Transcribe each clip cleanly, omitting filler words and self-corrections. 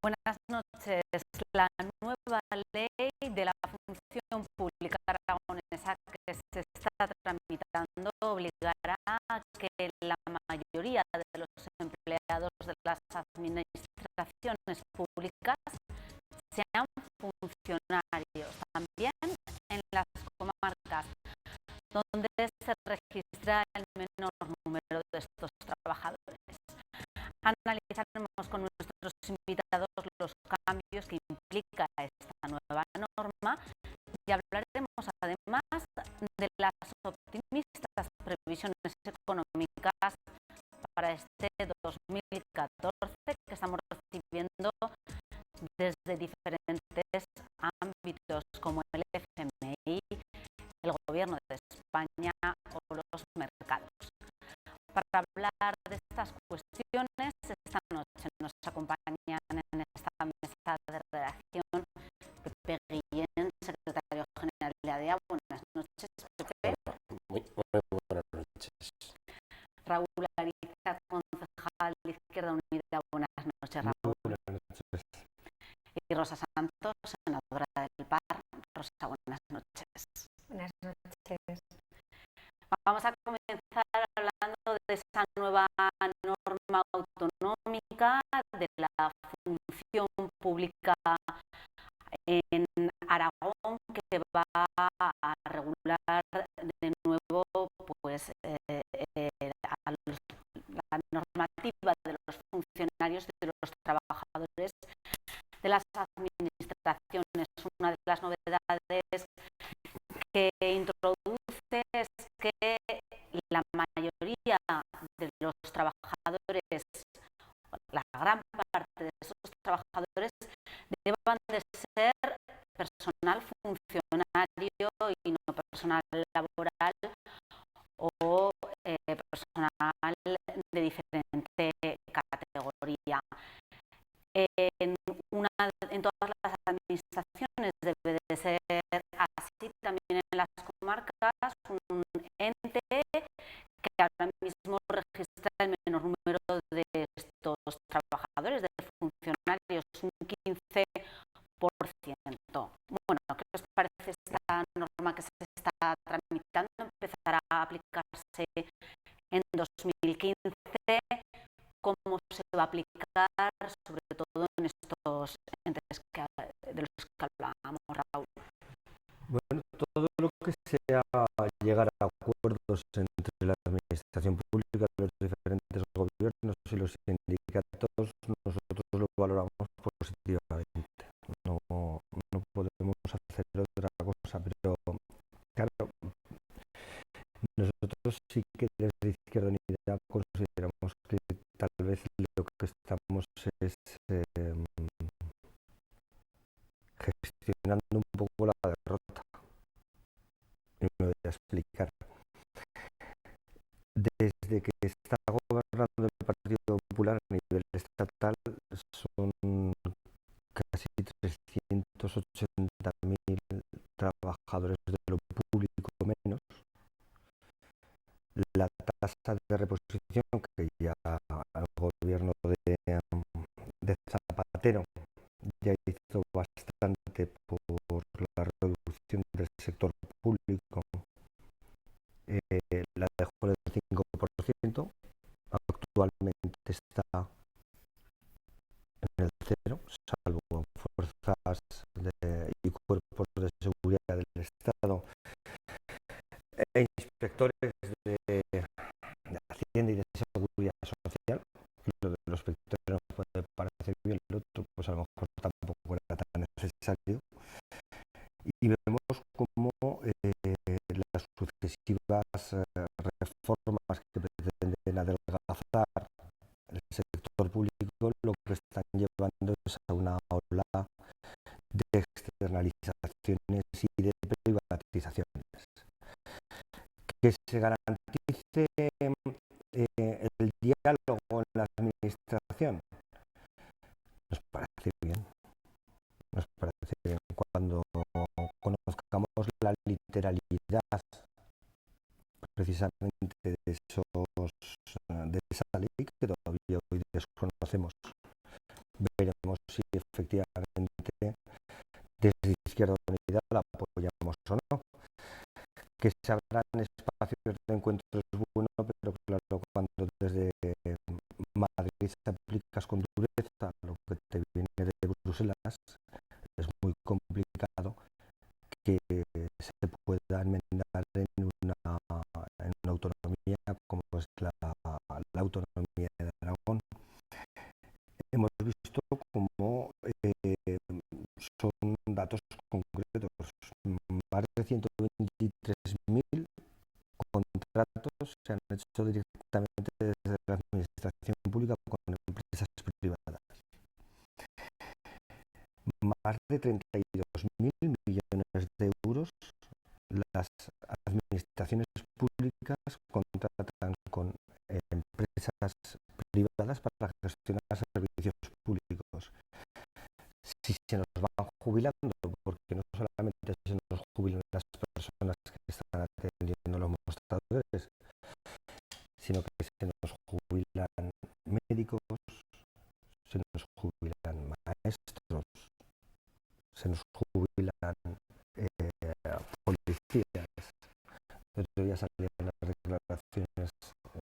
Buenas noches. La nueva ley de la función pública aragonesa que se está tramitando obligará a que la mayoría de los empleados de las administraciones públicas sean funcionarios, también en las comarcas donde se registra el menor número de estos trabajadores. Analizaremos con nuestros invitados los cambios que implica esta nueva norma y hablaremos además de las optimistas previsiones económicas para este 2014 que estamos recibiendo desde diferentes ámbitos como el FMI, el Gobierno de España o los mercados. Para hablar de estas cuestiones, esta noche nos acompañan en esta mesa de redacción Pepe Guillén, secretario general de ADEA. Buenas noches, Pepe. Muy buenas noches. Raúl Ariza, concejal de Izquierda Unida. Buenas noches, Raúl. Muy buenas noches. Y Rosa Santos, senadora del PAR. Rosa, buenas noches. Buenas noches. Vamos a comenzar hablando de esa nueva norma autonómica de la función pública en Aragón, que va a regular de nuevo pues, la normativa de los funcionarios y de los trabajadores de las administraciones. Una de las novedades que introduce es que la mayoría de los trabajadores, la gran parte de esos trabajadores, deban de ser personal funcionario y no personal laboral o personal de diferente categoría. En todas las administraciones debe de ser así, también en las comarcas, un ente que ahora mismo registra el menor número de estos trabajadores, de funcionarios, un 15%. Bueno, ¿qué os parece esta norma que se está tramitando? Empezará a aplicarse en 2015. ¿Cómo se va a aplicar, sobre todo en estos entes de los que hablábamos, Raúl? Bueno, todo lo que sea llegar a acuerdos entre la administración pública, los diferentes gobiernos y los sindicatos, nosotros lo valoramos positivamente. No podemos hacer otra cosa, pero claro, nosotros sí que desde Izquierda Unida consideramos que tal vez lo que estamos es gestionando un poco la derrota. Y me voy a explicar. Desde que está gobernando el Partido Popular a nivel estatal son casi 380.000 trabajadores de lo público menos. La tasa de reposición que ya el gobierno de Zapatero ya hizo bastante por la reducción del sector público, la dejó en el 5%, actualmente está en el 0%, salvo fuerzas y cuerpos de seguridad del Estado e inspectores de Hacienda y de Seguridad Social. Lo de los inspectores nos puede parecer bien, lo otro pues a lo mejor tampoco era tan necesario. Y vemos cómo las sucesivas reformas que pretenden adelgazar el sector público lo que están llevando es a una ola de externalizaciones y de privatizaciones. Que se garantice el diálogo en la administración nos parece bien. Nos parece bien cuando conozcamos la literalidad precisamente de esa ley que todavía hoy desconocemos. Veremos si queramos o no. Que se abran espacios de encuentro es bueno, pero claro, cuando desde Madrid aplicas con dureza lo que te viene de Bruselas, es muy complicado que se pueda enmendar en una autonomía como es la autonomía de Aragón. Hemos visto como son datos concretos, más de 123.000 contratos se han hecho directamente desde la administración pública con empresas privadas. Más de 32.000 millones de euros las administraciones públicas contratan con empresas privadas para gestionar servicios públicos. Si se nos van jubilando, porque no solamente se nos jubilan las personas que están atendiendo los mostradores, sino que se nos jubilan médicos, se nos jubilan maestros, se nos jubilan policías. El otro día salían las declaraciones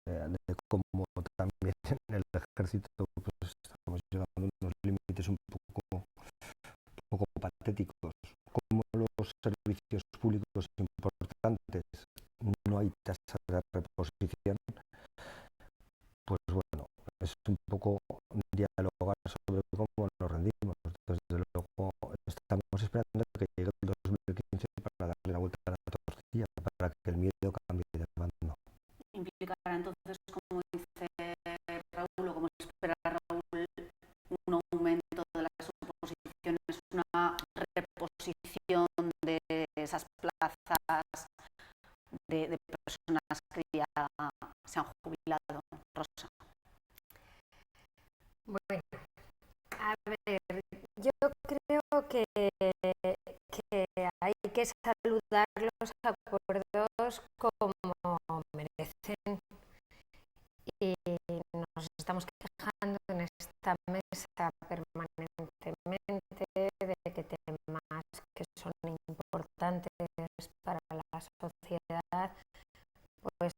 de cómo también en el ejército pues, estamos llegando a unos límites un poco patéticos. Como los servicios públicos importantes no hay tasa de reposición, pues bueno, es un poco dialogar sobre cómo nos rendimos. Desde luego estamos esperando que llegue el 2015 para darle la vuelta a la tortilla, para que el miedo cambie de bando. Implicará entonces, como dice Raúl, o como espera Raúl, un aumento de las oposiciones, una reposición de esas plazas de personas que ya se han jubilado. Rosa. Bueno, a ver, yo creo que hay que saludar los acuerdos como merecen y nos estamos quejando en esta mesa permanentemente de que temas que son importantes para la sociedad pues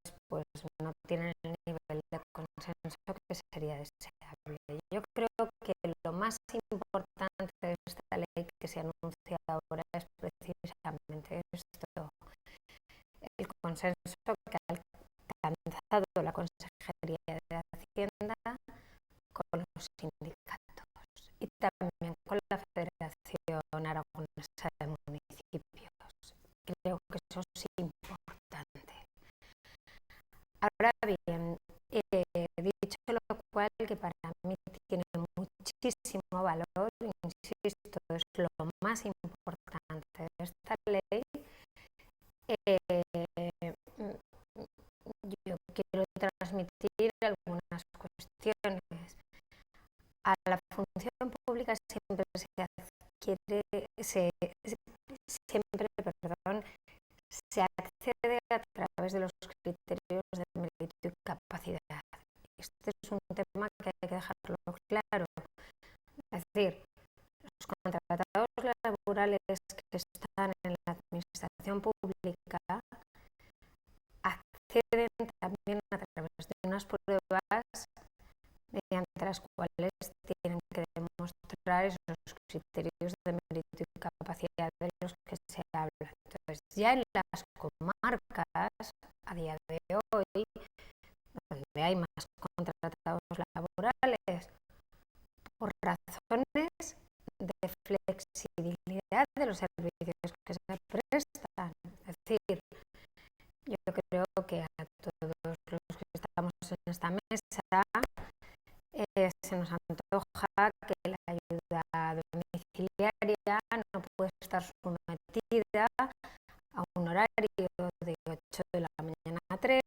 no tienen el nivel de consenso que sería deseable. Yo creo que lo más importante de esta ley que se anuncia ahora es precisamente esto, el consenso que ha alcanzado la Consejería de Hacienda con los sindicatos y también con la Federación Aragonesa de Municipios. Creo que eso es importante. Ahora bien, dicho lo cual, que para mí tiene muchísimo valor, insisto, es lo más importante de esta ley, yo quiero transmitir algunas cuestiones. A la función pública siempre se accede a través de los criterios de mérito y capacidad. Este es un tema que hay que dejarlo claro. Es decir, los contratados laborales que están en la administración pública acceden también a través de unas pruebas mediante las cuales tienen que demostrar esos criterios de mérito y capacidad de los que se habla. Entonces, ya en las comarcas, a día de hoy, donde hay más contratados laborales, por razones de flexibilidad de los servicios que se prestan. Es decir, yo creo que a todos los que estamos en esta mesa se nos antoja que la ayuda domiciliaria no puede estar sometida a un horario de 8 de la mañana a 3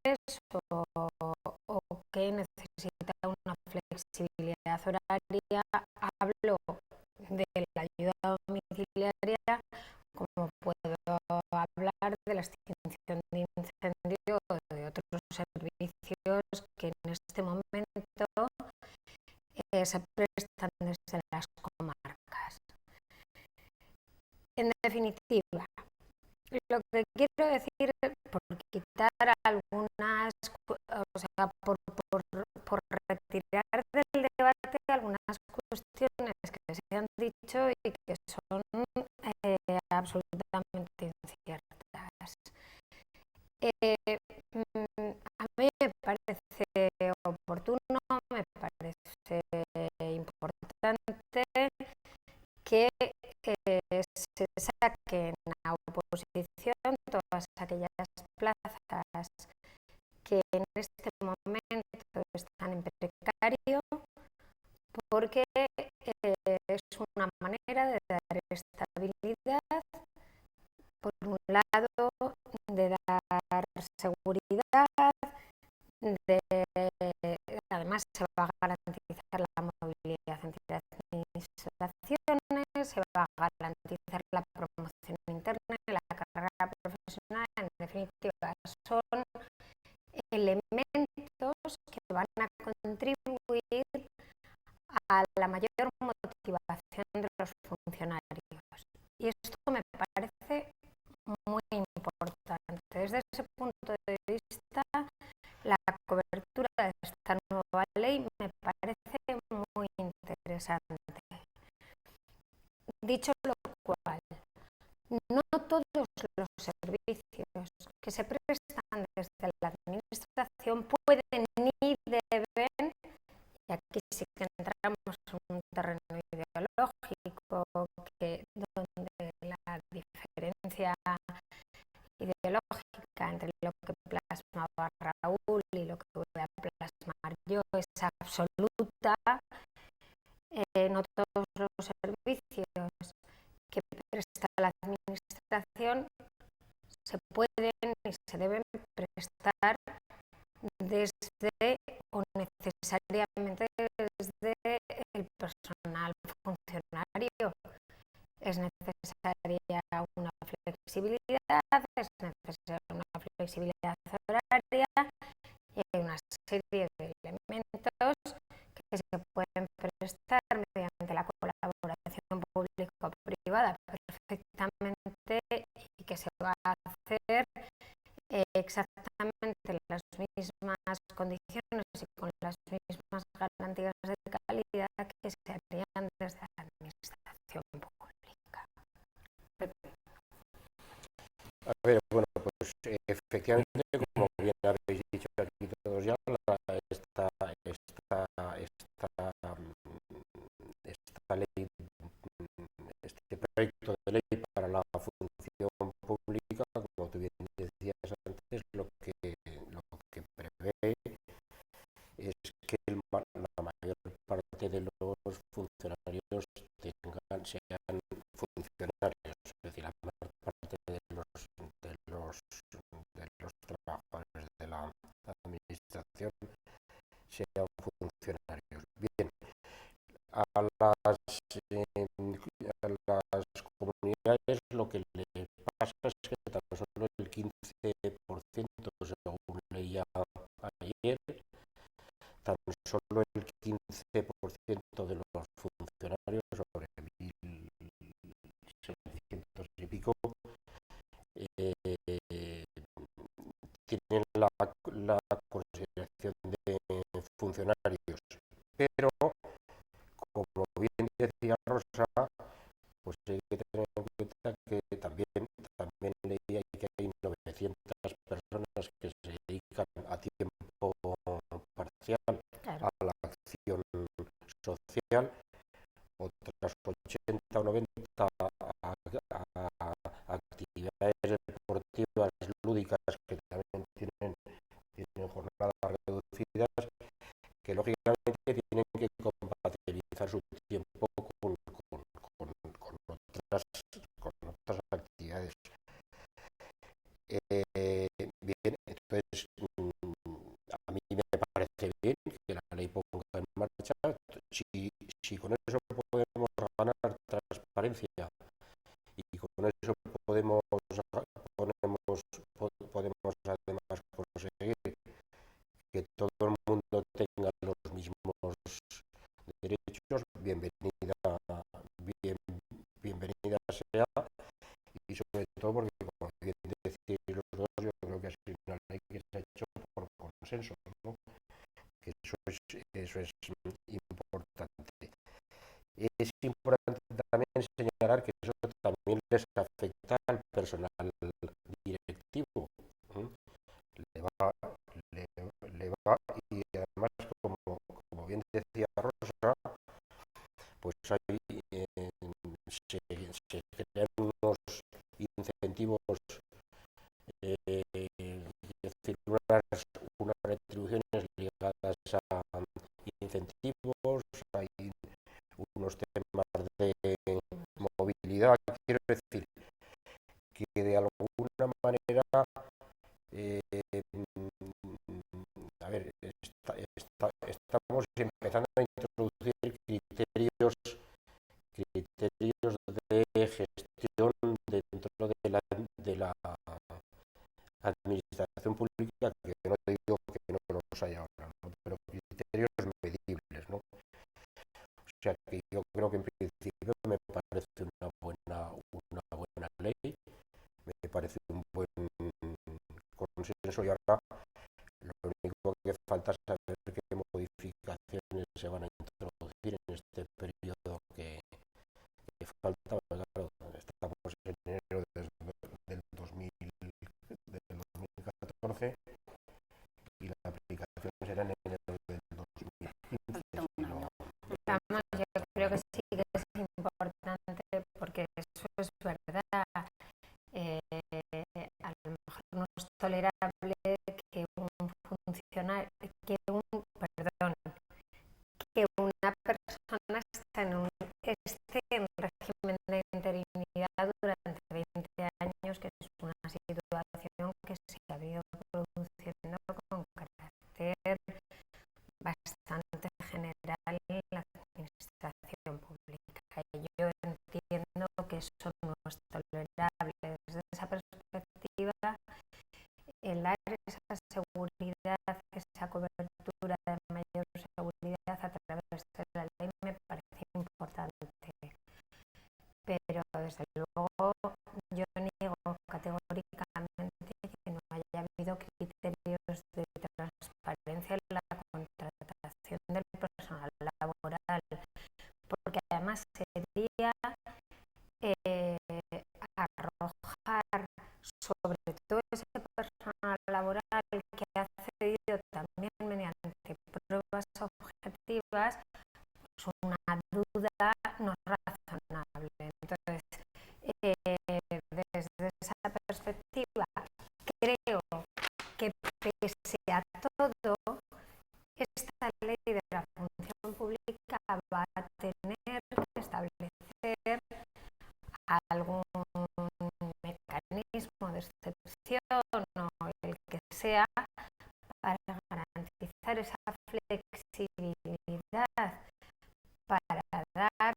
o que necesita una flexibilidad horaria. Hablo de la ayuda domiciliaria como puedo hablar de la extinción de incendio o de otros servicios que en este momento se prestan desde las comarcas. En definitiva, Lo que quiero decir, por quitar algunas, o sea, por retirar del debate algunas cuestiones que se han dicho y que son absolutamente inciertas. A mí me parece oportuno, me parece importante que se saquen a oposición todas aquellas plazas que en este momento están en precario, porque es una manera de dar estabilidad, por un lado, de dar seguridad, además se va a garantizar la movilidad entre administraciones, se va a garantizar la promoción interna y la carrera profesional. En definitiva, son elementos que van a contribuir a la mayor motivación de los funcionarios. Y esto me parece muy importante. Desde ese punto de vista, la cobertura de esta nueva ley me parece muy interesante. Dicho lo cual, no todos los servicios que se prestan desde la administración pueden ni deben, y aquí sí que entramos en un terreno ideológico donde la diferencia ideológica entre lo que plasmaba Raúl y lo que voy a plasmar yo es absoluta. No todos los servicios que presta la administración se pueden y se deben prestar desde o necesariamente desde el personal funcionario. Es necesaria una flexibilidad, es necesaria una flexibilidad horaria y hay una serie de elementos que se pueden prestar mediante la colaboración público-privada perfectamente y que se va a hacer exactamente en las mismas condiciones y con las mismas garantías de calidad que se harían desde la administración pública. A ver, bueno, pues efectivamente, como bien habéis dicho aquí todos ya, esta ley, este proyecto de ley para la función pública, como tú bien decías antes, lo que prevé es que la mayor parte de los funcionarios sean funcionarios, es decir, la mayor parte de los trabajadores de la administración sean funcionarios. Bien, a las comunidades lo que le pasa es que tan solo el 15%, según leía ayer, tan solo el 15% de los funcionarios, sobre 1.700 y pico, tienen la consideración de funcionarios. Pero, como bien decía Rosa, pues hay que tener en cuenta que también leía que hay 900 personas que se dedican a tiempo parcial a la acción social, otras 80 o 90 a actividades deportivas lúdicas que también tienen jornadas reducidas, que lógicamente tienen que compatibilizar su tiempo con otras actividades. Bien, entonces a mí me parece bien que la ley ponga en marcha. Si con eso podemos ganar transparencia y con eso podemos además conseguir que todo el mundo tenga los mismos derechos, bienvenida sea, y sobre todo porque, como bien decís los dos, yo creo que ha sido una ley que se ha hecho por consenso, ¿no? Que eso es importante. Es importante también señalar que eso también les afecta al personal directivo. ¿Eh? Le va, le va, y además, como bien decía Rosa, pues hay, se crean unos incentivos, es decir, unas retribuciones ligadas a incentivos, hay unos temas de movilidad, quiero decir, que de alguna manera, eh, a ver, estamos empezando a introducir criterios de gestión dentro de la administración pública, que no digo que no los haya ahora, ¿no? Pero criterios medibles, ¿no? O sea que yo creo que en principio me parece una buena ley, me parece un buen consenso, y ahora lo único que falta es saber qué modificaciones se van a introducir en este periodo que falta. Claro, estamos en enero del 2014 y la aplicación será en enero del 2015. Vamos, yo creo que sí que es importante, porque eso es verdad. A lo mejor no es tolerable que que una persona esté en régimen de interinidad durante 20 años, que es una situación que se ha ido produciendo con carácter bastante general en la administración pública. Y yo entiendo que eso no es tolerable. Desde esa perspectiva, el dar esa seguridad, esa cobertura de mayor seguridad a través de la ley me parece importante. Pero desde luego yo niego categóricamente que no haya habido criterios de transparencia en la contratación del personal laboral, porque además sería arrojar sobre todo ese personal laboral que ha accedido también mediante pruebas objetivas, pues una duda no razonable. Entonces, desde esa perspectiva, creo que pese a todo, esta ley de la función pública va a tener que establecer algún mecanismo de excepción o el que sea para garantizar esa flexibilidad, para dar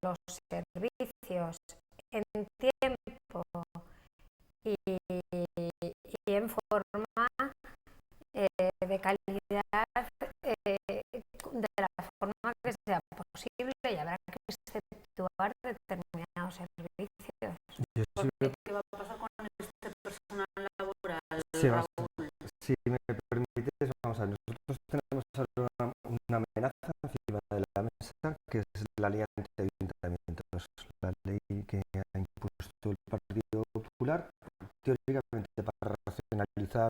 los servicios en tiempo y en forma de calidad, de la forma que sea posible, y habrá que exceptuar determinados servicios. ¿Qué va a pasar con este personal laboral, Sí, Raúl? si me permites, vamos a ver, nosotros tenemos ahora una amenaza encima de la mesa, que es la ley anti-ayuntamientos, la ley que ha impuesto el Partido Popular, teóricamente para racionalizar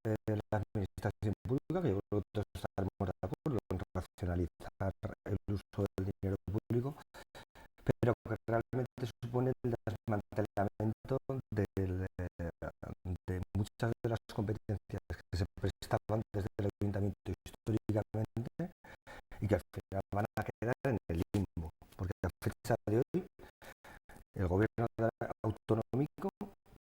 la administración pública, que yo creo que todos estaremos de acuerdo en racionalizar el uso del dinero público, pero que realmente supone el desmantelamiento de muchas de las competencias que se prestaban desde el ayuntamiento históricamente, y que al final van a quedar en el limbo, porque a fecha de hoy el gobierno autonómico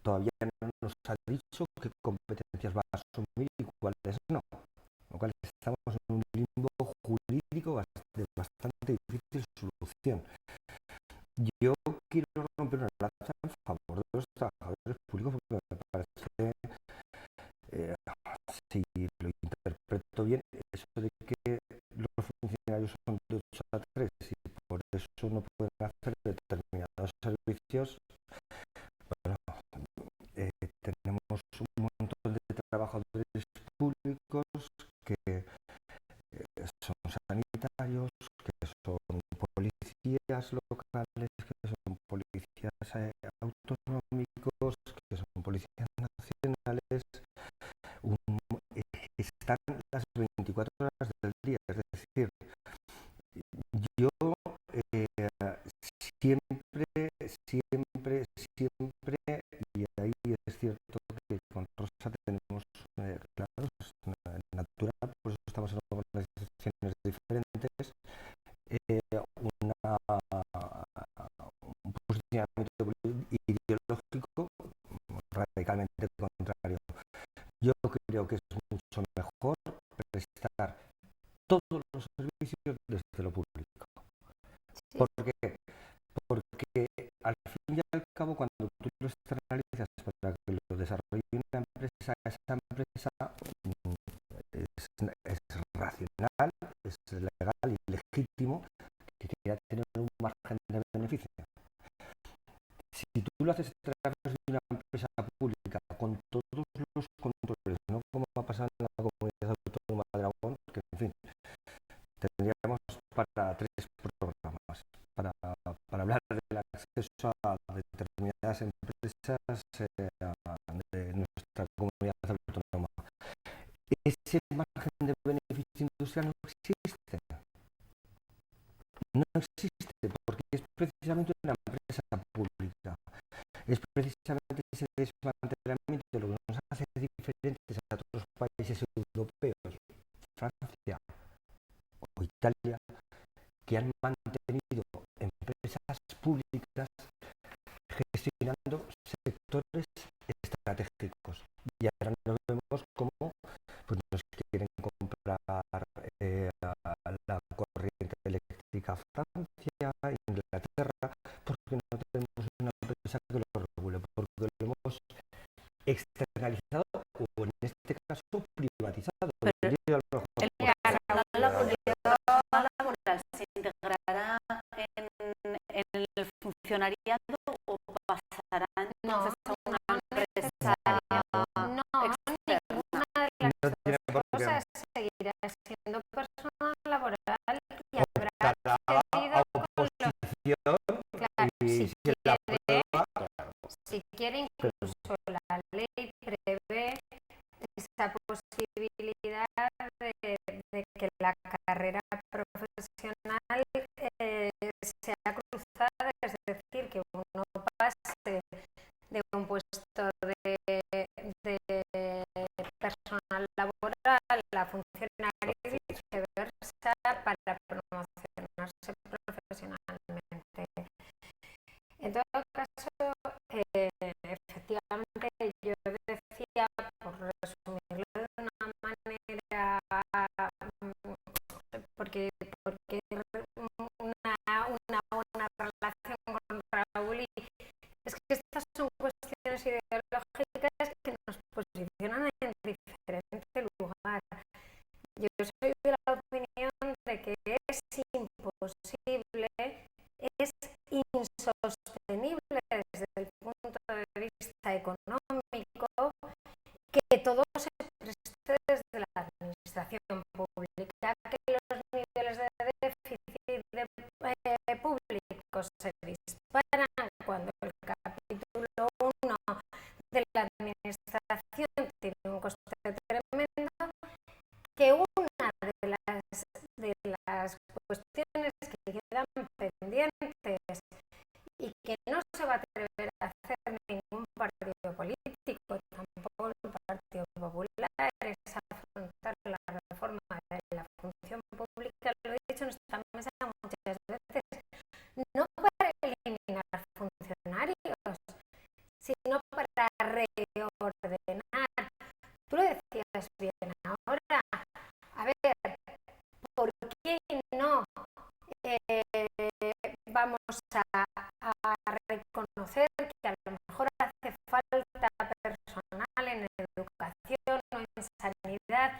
todavía no nos ha dicho qué competencias va a asumir y cuáles no, lo cual estamos en un limbo jurídico de bastante difícil solución. Yo quiero romper una lanza en favor de los trabajadores públicos, porque me parece, si lo interpreto bien, eso de que los funcionarios son de 8 a 3 y por eso no pueden hacer determinados servicios, bueno, trabajadores públicos que son sanitarios, que son policías locales, que son policías autonómicos, que son policías nacionales, están las 24 horas del día. Es decir, yo siempre, y ahí es cierto que con Rosa tenemos, claro, es natural, por eso estamos en organizaciones diferentes, un posicionamiento ideológico radicalmente contrario. Yo creo que es mucho mejor prestar todos los servicios desde lo público. Sí. ¿Por qué? Porque al fin y al cabo, cuando tú lo externalizas para que lo desarrolle una empresa, esa empresa es racional, es legal y legítimo que quiera tener un margen de beneficio. Si tú lo haces a través de una empresa pública con todos los controles, no como ha pasado en la Comunidad Autónoma de Aragón, que en fin, tendríamos para 3 programas para hablar del acceso a determinadas empresas de nuestra comunidad autónoma. Ese margen de beneficio industrial no existe. No existe porque es precisamente una empresa pública. Es precisamente ese desmantelamiento lo que nos hace diferentes a otros países europeos, Francia o Italia, que han mantenido empresas públicas gestionando sectores estratégicos. Y ahora nos vemos como pues, nos quieren comprar la corriente eléctrica a Francia, Inglaterra, porque no tenemos una empresa que lo regule, porque lo hemos externalizado o en este caso privatizado. Pero el personal laboral se integrará en el funcionariado o pasará entonces a una empresa externa. Ninguna de las dos cosas seguirá siendo personal laboral y habrá accedido con los... Claro, si quiere, incluso la ley prevé esa posibilidad de que la carrera profesional sea cruzada, es decir, que uno pase de un puesto de personal laboral a funcionario y viceversa para promocionarse profesionalmente. En todo caso, efectivamente, yo decía, por resumirlo de una manera, porque una buena relación con Raúl, y es que estas son cuestiones ideológicas que nos posicionan en diferente lugar. Yo soy de la opinión de que es imposible, es insostenible desde el punto de vista económico que todo se preste desde la administración pública, que los niveles de déficit público se disparan cuando el capítulo 1 de la administración tiene un coste tremendo, que una de las cuestiones que quedan pendientes y que no se va a atrever a hacer ningún partido político, tampoco el Partido Popular, es afrontar la reforma de la función pública. Lo he dicho en esta mesa muchas veces, no para eliminar funcionarios, sino para reordenar. Tú lo decías bien ahora. A ver, ¿por qué no vamos a reconocer que a lo mejor hace falta personal en educación o en sanidad,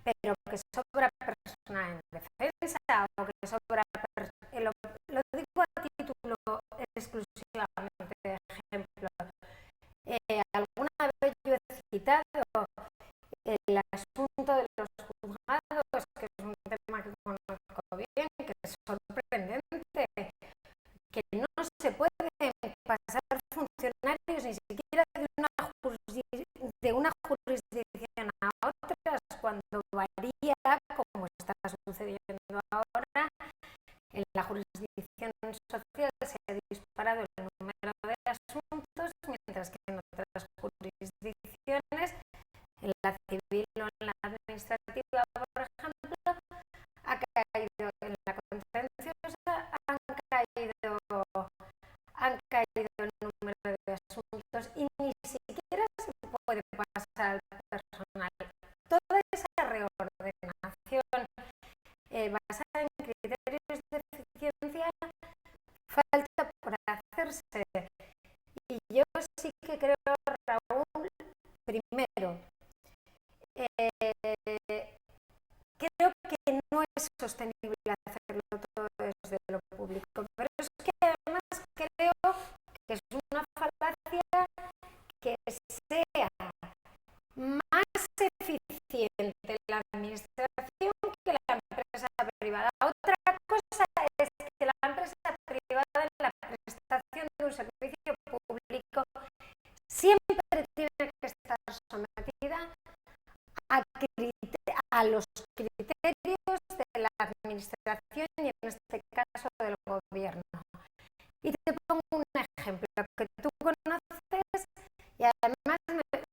pero que sobra personal en defensa, o que sobra lo digo a título exclusivamente de ejemplo? Alguna vez yo he citado el asunto de los juzgados, que es un tema que conozco bien, que es sorprendente, que no se puede pasar funcionarios ni siquiera de una jurisdicción a otras, cuando varía, como está sucediendo ahora, en la jurisdicción social se ha disparado el número de asuntos, mientras que en otras jurisdicciones, en la civil o en la administrativa, por ejemplo, ha caído, en la contenciosa han caído el número de asuntos y ni siquiera se puede pasar al personal. Toda esa reordenación basada en criterios de eficiencia falta por hacerse. Y yo sí que creo, Raúl, primero, creo que no es sostenible hacerlo todo desde lo público, pero es que además creo que es una falacia que sea más eficiente la administración que la empresa privada. Otra cosa es que la empresa privada en la prestación de un servicio público siempre tiene que estar sometida a los criterios de la administración y en este caso del gobierno. Y te pongo un ejemplo que tú conoces y además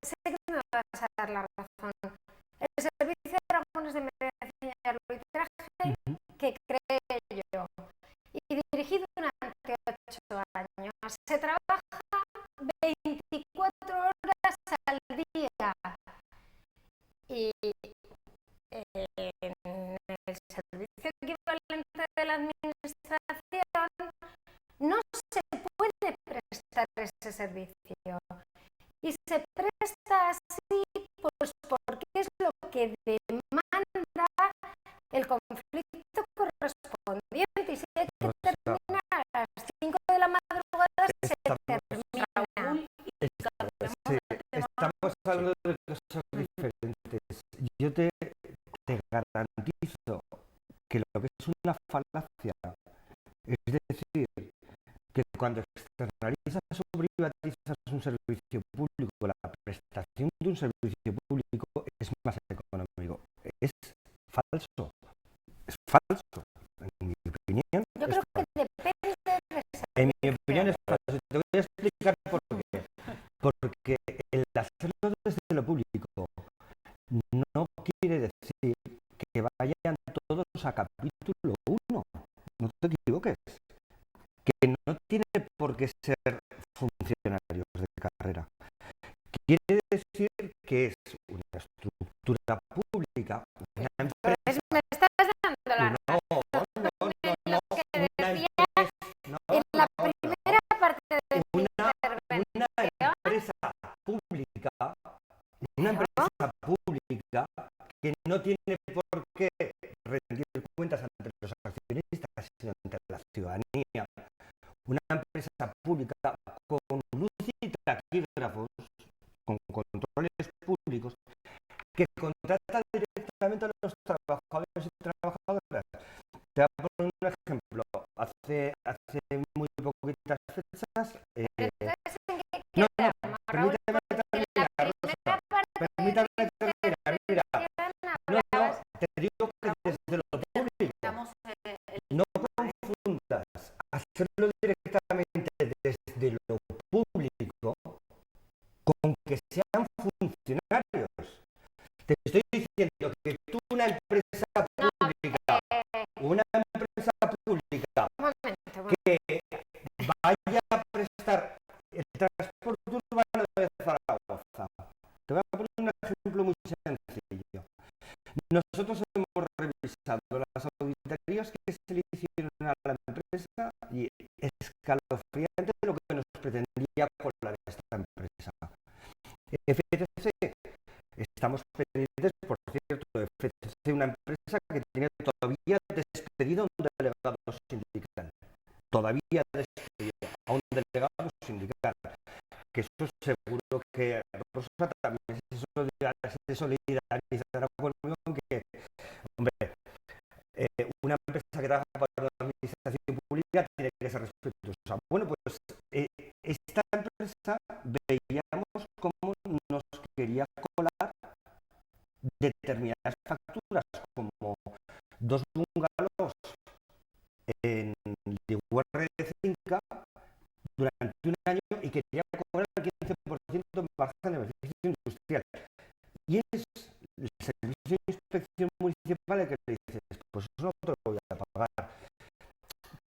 sé que me vas a dar la razón. El Servicio de Aragones de Mediación y Arbitraje que creé yo y dirigí durante 8 años. Se trabaja 24 horas al día y en el servicio equivalente de la administración no se puede prestar ese servicio y se presta así pues porque es lo que demanda el conflicto correspondiente y si hay que terminar a las 5 de la madrugada se termina. Estamos hablando de cosas diferentes. Yo te garantizo que lo que es una falacia, es decir, que cuando externalizas o privatizas un servicio público, la prestación de un servicio público es más económico. Es falso. Es falso. En mi opinión. Yo creo que depende de en mi opinión es falso. Te voy a explicar por qué. Porque el hacerlo desde lo público no quiere decir que vayan todos a capítulo 1. No te equivoques. Que no tiene por qué ser funcionarios de carrera. Quiere decir que es una estructura pública, una empresa. Pues me estás dando la razón. En la primera parte de mi intervención. Una empresa pública que no tiene por qué rendir cuentas ante los accionistas, sino ante la ciudadanía. Una empresa pública con luz y taquígrafos, con controles públicos, que contrata directamente a los trabajadores y trabajadoras. Te voy a poner un ejemplo. Hace muy poquitas fechas. No, permíteme terminar, Rosa. Permítame terminar. Mira, no, te digo que desde lo público. No confundas hacerlo directamente desde lo público con que sean funcionarios. Te estoy diciendo que tú, una empresa pública que vaya a prestar el transporte urbano de Zaragoza. Te voy a poner un ejemplo muy sencillo. Nosotros hemos revisado las auditorías que se le hicieron a la empresa y es escalofriante lo que nos pretendía colar esta empresa. FTC, estamos pendientes, por cierto, de FTC, una empresa que tiene todavía despedido a un delegado sindical. Todavía despedido a un delegado sindical. Que eso seguro que Rosa también se solidariza veíamos cómo nos quería colar determinadas facturas, como dos bungalows en Ligüerre de Cinca durante un año y quería cobrar el 15% en margen de beneficio industrial. Y es el servicio de inspección municipal el que le dices, pues eso no te lo voy a pagar.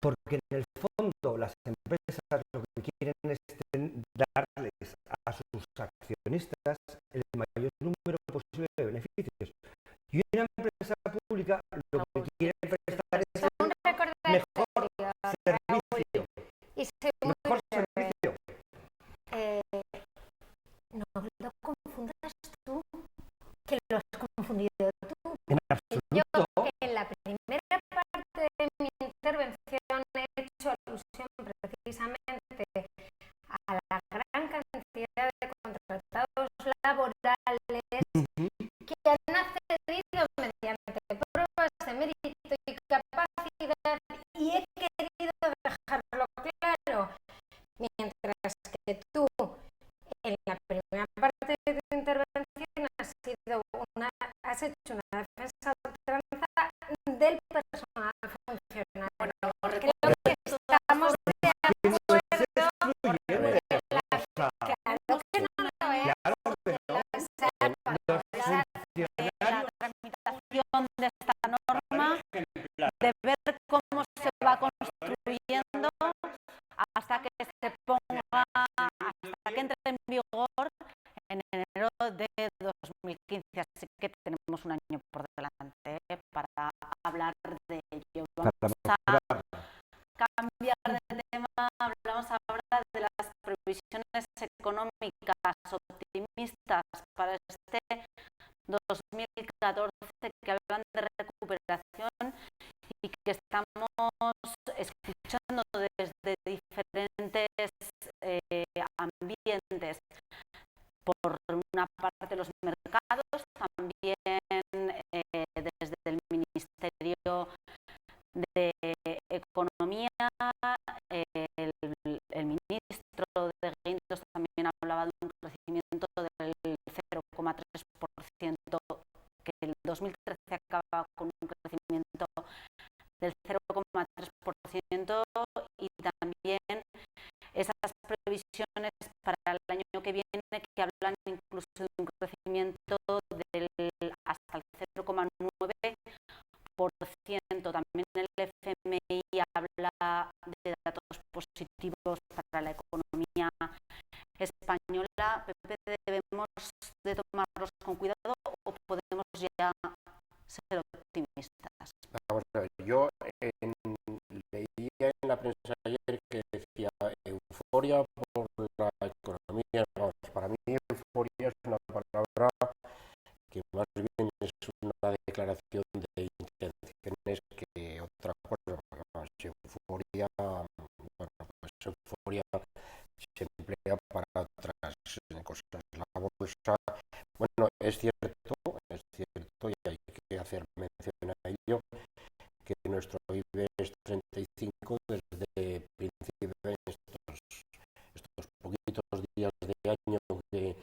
Porque en el fondo las empresas lo que quieren es darles a sus accionistas el mayor número posible de beneficios. Y una empresa pública lo que quiere prestar es un mejor servicio. Y según Mejor servicio. no lo confundas tú, que lo has confundido tú. En Yo absoluto. en la primera parte de mi intervención he hecho alusión precisamente a la gran cantidad de contratados laborales que han accedido mediante pruebas de mérito y capacidad, y he querido dejarlo claro, mientras que tú en la primera parte de tu intervención has hecho una defensa ultranza del personal funcionario. Creo que estamos de acuerdo Excluyente. claro que no lo es. Claro que no. Los funcionarios, La tramitación de esta norma, de ver cómo se va construyendo hasta que se ponga, hasta que entre en vigor en enero de 2015. Así que tenemos un año por delante para hablar de ello. Vamos a cambiar de tema. Hablamos ahora de las previsiones económicas optimistas para este 2014, que hablan de recuperación y que estamos escuchando desde diferentes ambientes. Por una parte los mercados, también desde el Ministerio de Economía, el ministro de Guindos también hablaba de un crecimiento del 0,3%, que el 2013 acaba con un crecimiento del 0,3%, y también esas previsiones para el año que viene que hablan incluso de un crecimiento del hasta el 0,9%. También el FMI habla de datos positivos para la economía española. Pepe, ¿debemos de tomarlos con cuidado o podemos ya ser optimistas? Vamos a ver, yo leía en la prensa ayer que decía euforia por la economía. Vamos, para mí euforia es una palabra que más bien es una declaración de intenciones que otra cosa. Además, euforia, bueno, pues euforia se emplea para otras cosas. La bolsa, bueno, es cierto, y hay que hacer mención a ello, que nuestro IBEX 35 desde principio de estos poquitos días de año que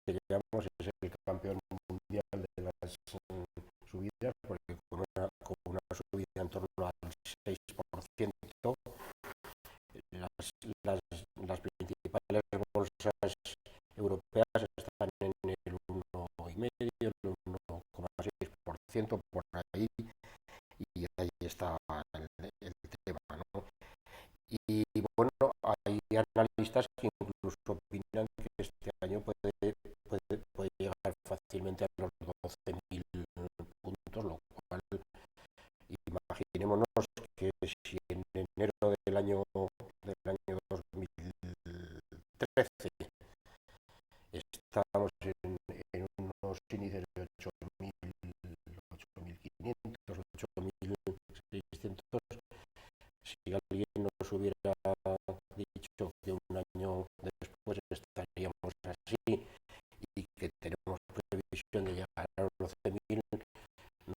llegamos es el campeón mundial de las subidas, porque con una subida en torno al 6%, las principales bolsas europeas están en el 1,5%, el 1,6%, por ahí, y ahí está el tema, ¿no? Y bueno, hay analistas que incluso opinan que este año puede llegar fácilmente a los 12.000 puntos, lo cual, imaginémonos que si en enero del año 2013 estábamos en unos índices de 8.500, 8.600, si alguien nos hubiera dicho que un año después estaríamos así y que tenemos previsión de llegar a los 12.000,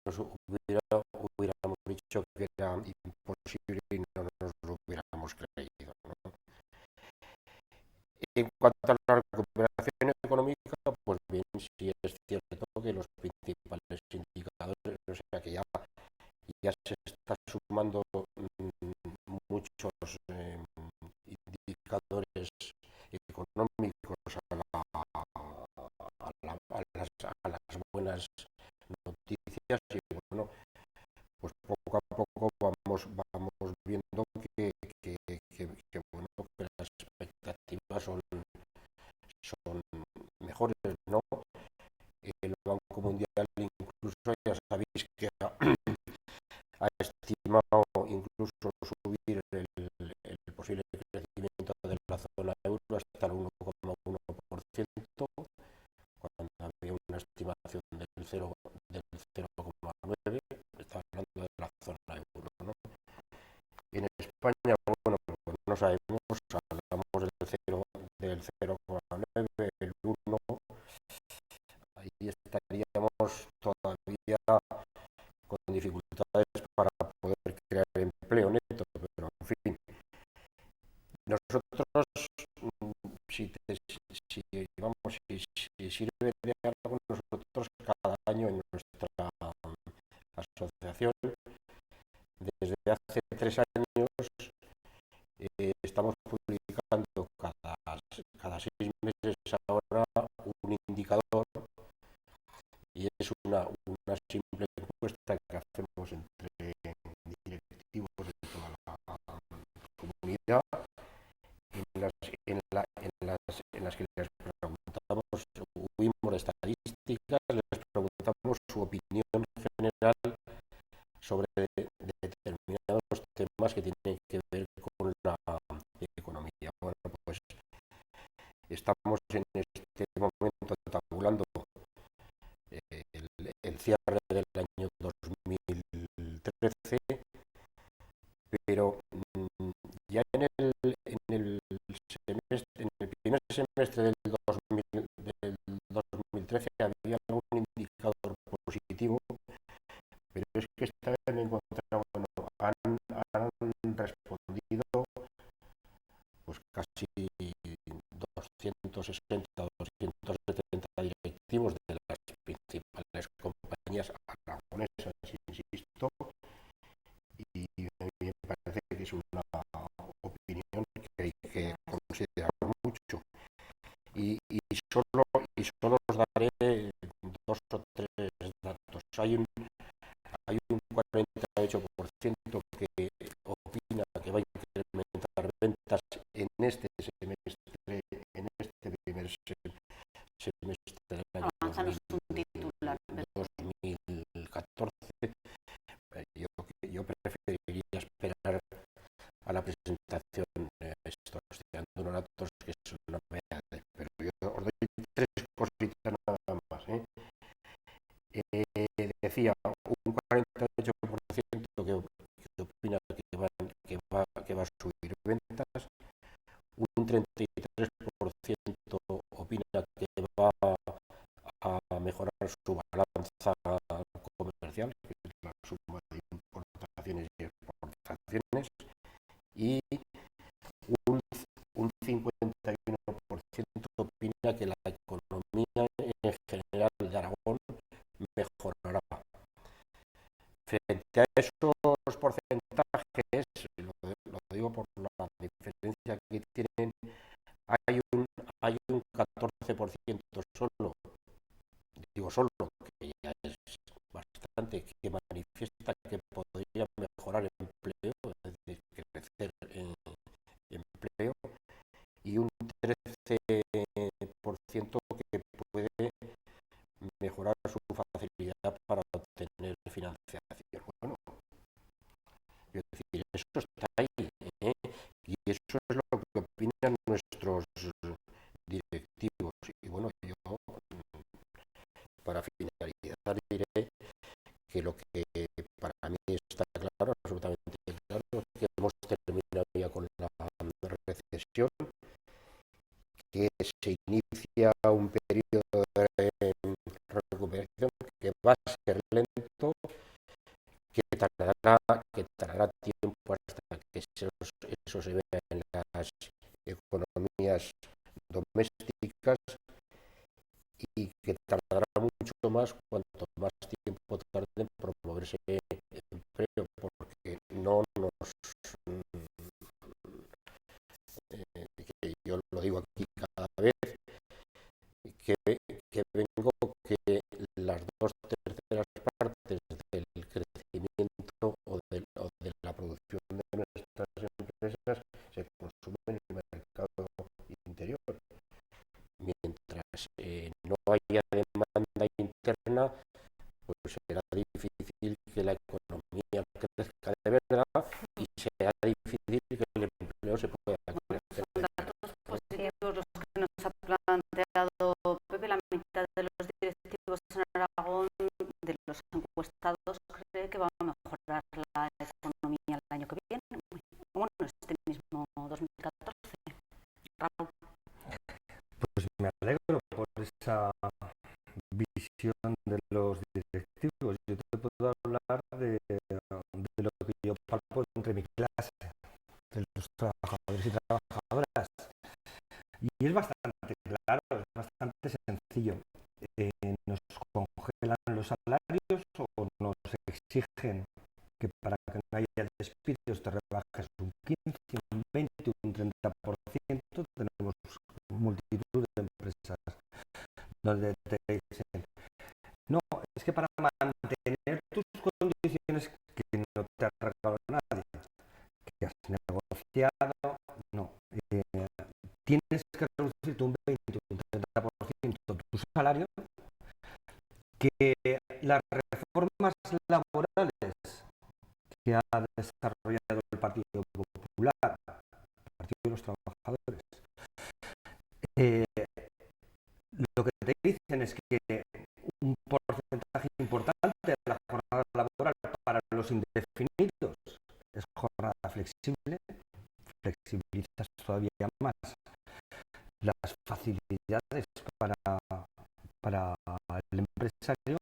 nos hubiéramos dicho que era imposible y no nos lo hubiéramos creído, ¿no? En cuanto a es cierto que los principales indicadores, o sea que ya se está sumando muchos indicadores económicos a las buenas noticias, y bueno, pues poco a poco vamos viendo bueno, que las expectativas son mejores, ¿no? El Banco Mundial incluso, ya sabéis que ha estimado incluso subir el posible crecimiento de la zona euro hasta el 1,1%, cuando había una estimación del 0,9%, está hablando de la zona euro, ¿no? Y en España, bueno, pues no sabemos, hablamos del 0,9%, el 1%, ahí estaríamos todavía con dificultades para poder crear empleo neto, pero en fin, nosotros, si sirve de algo, nosotros cada año en nuestra asociación, desde hace 3 años, estamos publicando cada 6 meses ahora un indicador, y es una simple encuesta que hacemos entre directivos de toda la comunidad, en las que les preguntamos, huimos de estadísticas, les preguntamos su opinión general sobre determinados temas que tienen que ver con la economía. Bueno, pues estamos en este momento tabulando el cierre del año 2013, pero ya en el primer semestre del 2013 había algún indicador positivo, pero es que esta vez me encontramos, bueno, han respondido pues casi 260 o 270 directivos de las principales compañías aragonesas, insisto, y me parece que es una opinión que hay que considerar mucho. Y solo os daré 2 o 3 datos. Hay un 48% que opina que va a incrementar ventas en este semestre, en este primer semestre del año 2014. Yo preferiría esperar a la presentación. Estoy dando unos datos que son novedades, pero yo os doy 3 cositas nada más. Decía, un 48% que opina que va a subir ventas, un 33% opina que va a mejorar su balanza comercial, que es la suma de importaciones y exportaciones, y un 51% opina que la economía en general de Aragón mejorará. Frente a esos porcentajes, lo digo por la diferencia que tienen, hay un 14% solo, digo solo, que ya es bastante, que manifiesta que podría mejorar el empleo, es decir, crecer en empleo, y un 13% que puede mejorar su facilidad para obtener financiación. Bueno, es decir, eso está ahí, y eso es lo que opinan nuestros directivos. Y bueno, yo para finalizar diré que lo que para mí está claro, absolutamente claro, es que hemos terminado ya con la recesión, que se inicia un periodo de recuperación que va a ser lento, que tardará tiempo hasta que eso se vea en las economías domésticas, y que tardará más cuanto más tiempo tarde en promoverse empleo, porque no nos, que yo lo digo aquí cada vez, que vengo que las 2/3 partes del crecimiento o de la producción de nuestras empresas se consumen en el mercado interior. Mientras no haya demanda interna, pues será difícil que la economía crezca de verdad y será difícil que el empleo se pueda crecer. Son datos positivos los que nos ha planteado Pepe. La mitad de los directivos en Aragón, de los encuestados, cree que va a mejorar la economía el año que viene. Bueno, este mismo 2014. Raúl. Pues me alegro por esa visión de los directivos. Yo te puedo hablar de lo que yo palpo entre mi clase, de los trabajadores y trabajadoras. Y es bastante claro, es bastante sencillo. Nos congelan los salarios o nos exigen que para que no haya despidos te rebajes un 15, un 20, un 30%. Tenemos multitud de empresas donde te dicen, no, es que para mantener tus condiciones que no te ha regalado nadie, que has negociado, no, tienes que reducirte un 20, un 30% tu salario, que las reformas laborales que ha desarrollado el Partido Popular, el Partido de los Trabajadores, lo que te dicen es que un porcentaje importante de la jornada laboral para los indefinidos es jornada flexible, flexibilizas todavía más las facilidades para el empresario,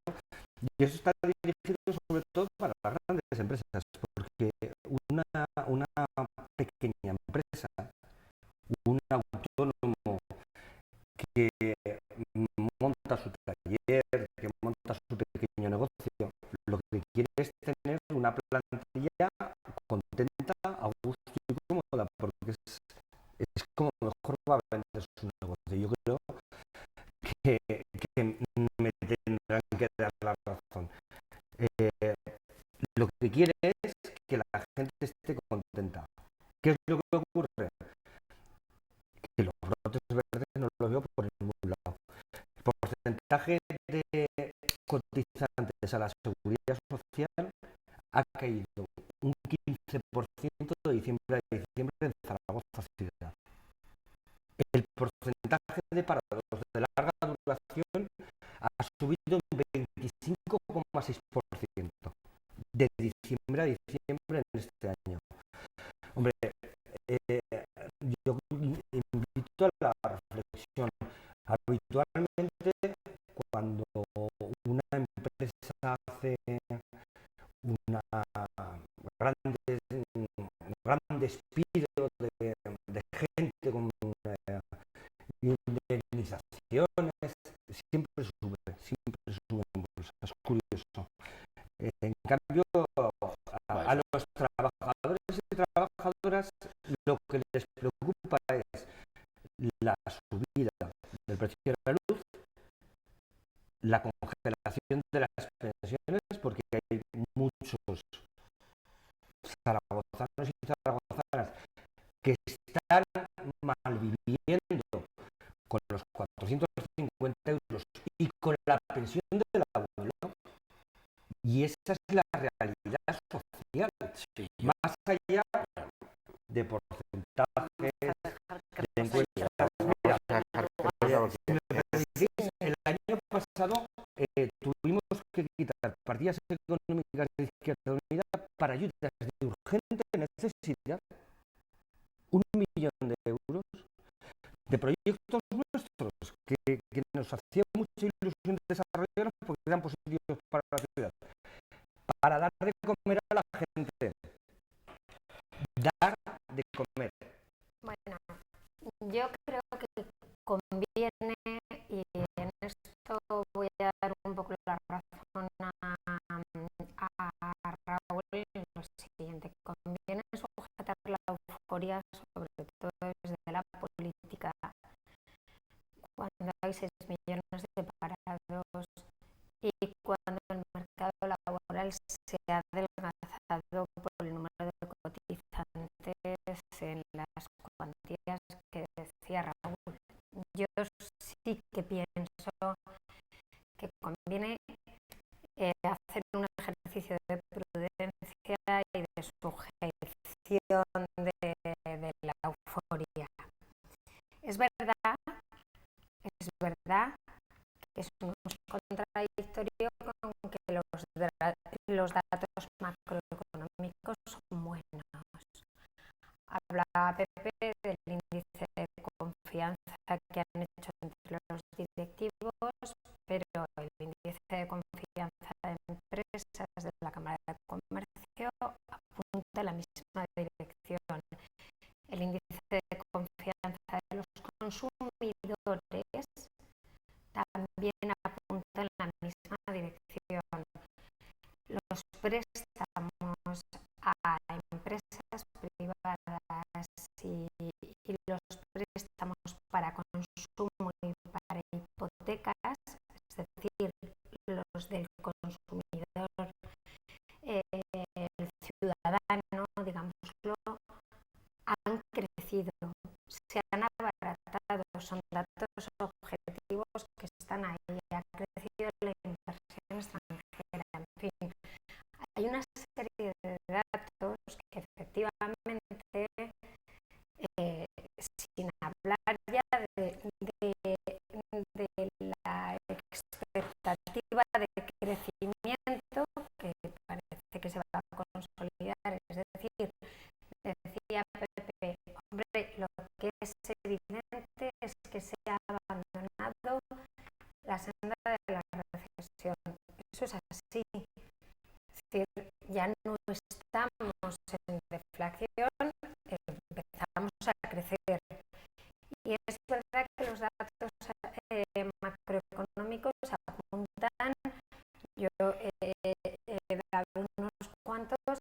y eso está dirigido sobre todo para las grandes empresas, porque una pequeña empresa, un autónomo que monta su taller, que monta su pequeño negocio, lo que quiere es tener una plantilla contenta, a gusto y cómoda, porque es como mejor va a vender su negocio. Yo creo que me tendrán que dar la razón. Lo que quiere es que la gente esté contenta. ¿Qué es lo que ocurre? Que los brotes verdes no los veo por ningún lado. El porcentaje de cotizantes a la seguridad social ha caído un 15% de diciembre a diciembre en Zaragoza ciudad. El porcentaje de parados de larga duración ha subido un 25,6% de diciembre a diciembre en este año. Hombre, yo invito a la reflexión. Habitualmente, cuando una empresa hace un gran despido de gente con indemnizaciones, siempre sube en bolsa. Es curioso. En cambio, a los trabajadores y trabajadoras lo que les preocupa es la subida del precio de la luz, la congelación de las pensiones, porque hay muchos zaragozanos y zaragozanas que están malviviendo con los 450 euros y con la pensión del abuelo, y esa es la realidad social, sí. Más allá de porcentajes de encuestas. El año pasado tuvimos que quitar partidas económicas de Izquierda Unida para ayudas de urgente necesidad, 1.000.000 de euros de proyectos nuestros que nos hacía mucha ilusión desarrollar porque eran positivos para la ciudad, para dar de comer a la gente, dar de comer. Bueno, yo creo que conviene, y en esto voy a dar un poco la de parados y cuando el mercado laboral se ha adelgazado por el número de cotizantes en las cuantías que decía Raúl. Yo sí que pienso que conviene hacer un ejercicio de prudencia y de sujeción de la euforia. Es verdad que es un contradictorio con que los datos macroeconómicos son buenos. Hablaba Pepe del índice de confianza que han hecho entre los directivos, pero el índice de confianza de empresas de la Cámara de Comercio apunta en la misma dirección. El índice de confianza de los consumidores también apunta en la misma dirección. Los préstamos a empresas privadas y los préstamos para consumo y para hipotecas, es decir, los del consumidor, el ciudadano, digámoslo, han crecido, se han abaratado, son datos objetivos que están ahí, ha crecido la inversión extranjera, en fin. Hay una serie de datos que efectivamente, sin hablar ya de la expectativa de crecimiento que parece que se va a consolidar, es decir, decía Pepe, hombre, lo que es evidente es que se ha abandonado la senda de la recesión. Eso es así. Es decir, ya no estamos en deflación, empezamos a crecer. Y es verdad que los datos macroeconómicos apuntan, yo he dado unos cuantos,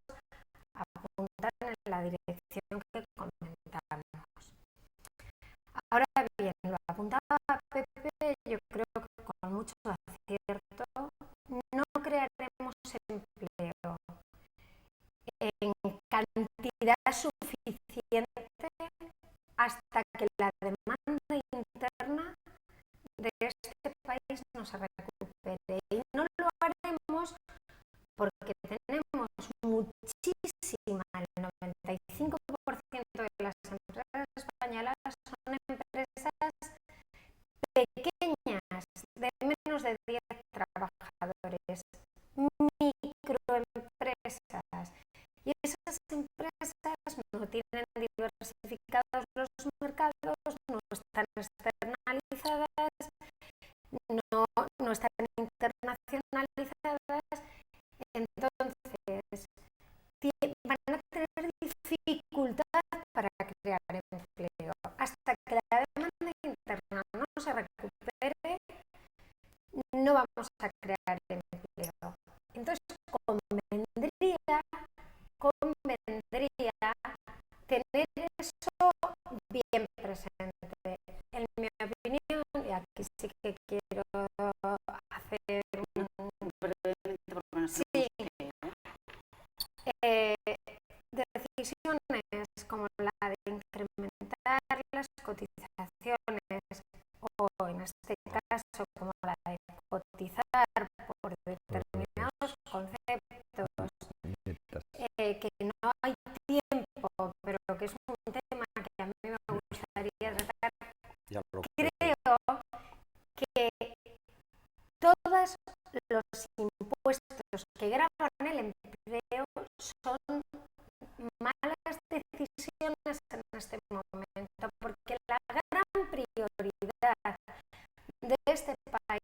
apuntan en la dirección que comentamos. Ahora bien, lo apuntaba Pepe, yo creo que con mucho acierto, no crearemos empleo en cantidad suficiente hasta que la demanda interna de este país no se recupere. Y no lo haremos porque tenemos muchísima, el 95% de las empresas españolas son empresas pequeñas, de menos de 10 trabajadores, microempresas. Y esas empresas no tienen diversificados los mercados, no están externalizadas, no están internacionalizadas, entonces van a tener dificultad para crear empleo. Hasta que la demanda interna no se recupere, no vamos a crear empleo. Entonces convendría tener eso bien presente. En mi opinión, y aquí sí que quiero hacer decisiones como la de incrementar las cotizaciones o en este caso como la de cotizar por determinados conceptos que no hay tiempo, pero que es un tema que a mí me gustaría tratar. Creo que todos los impuestos que gravan el empleo son malas decisiones en este momento, porque la gran prioridad de este país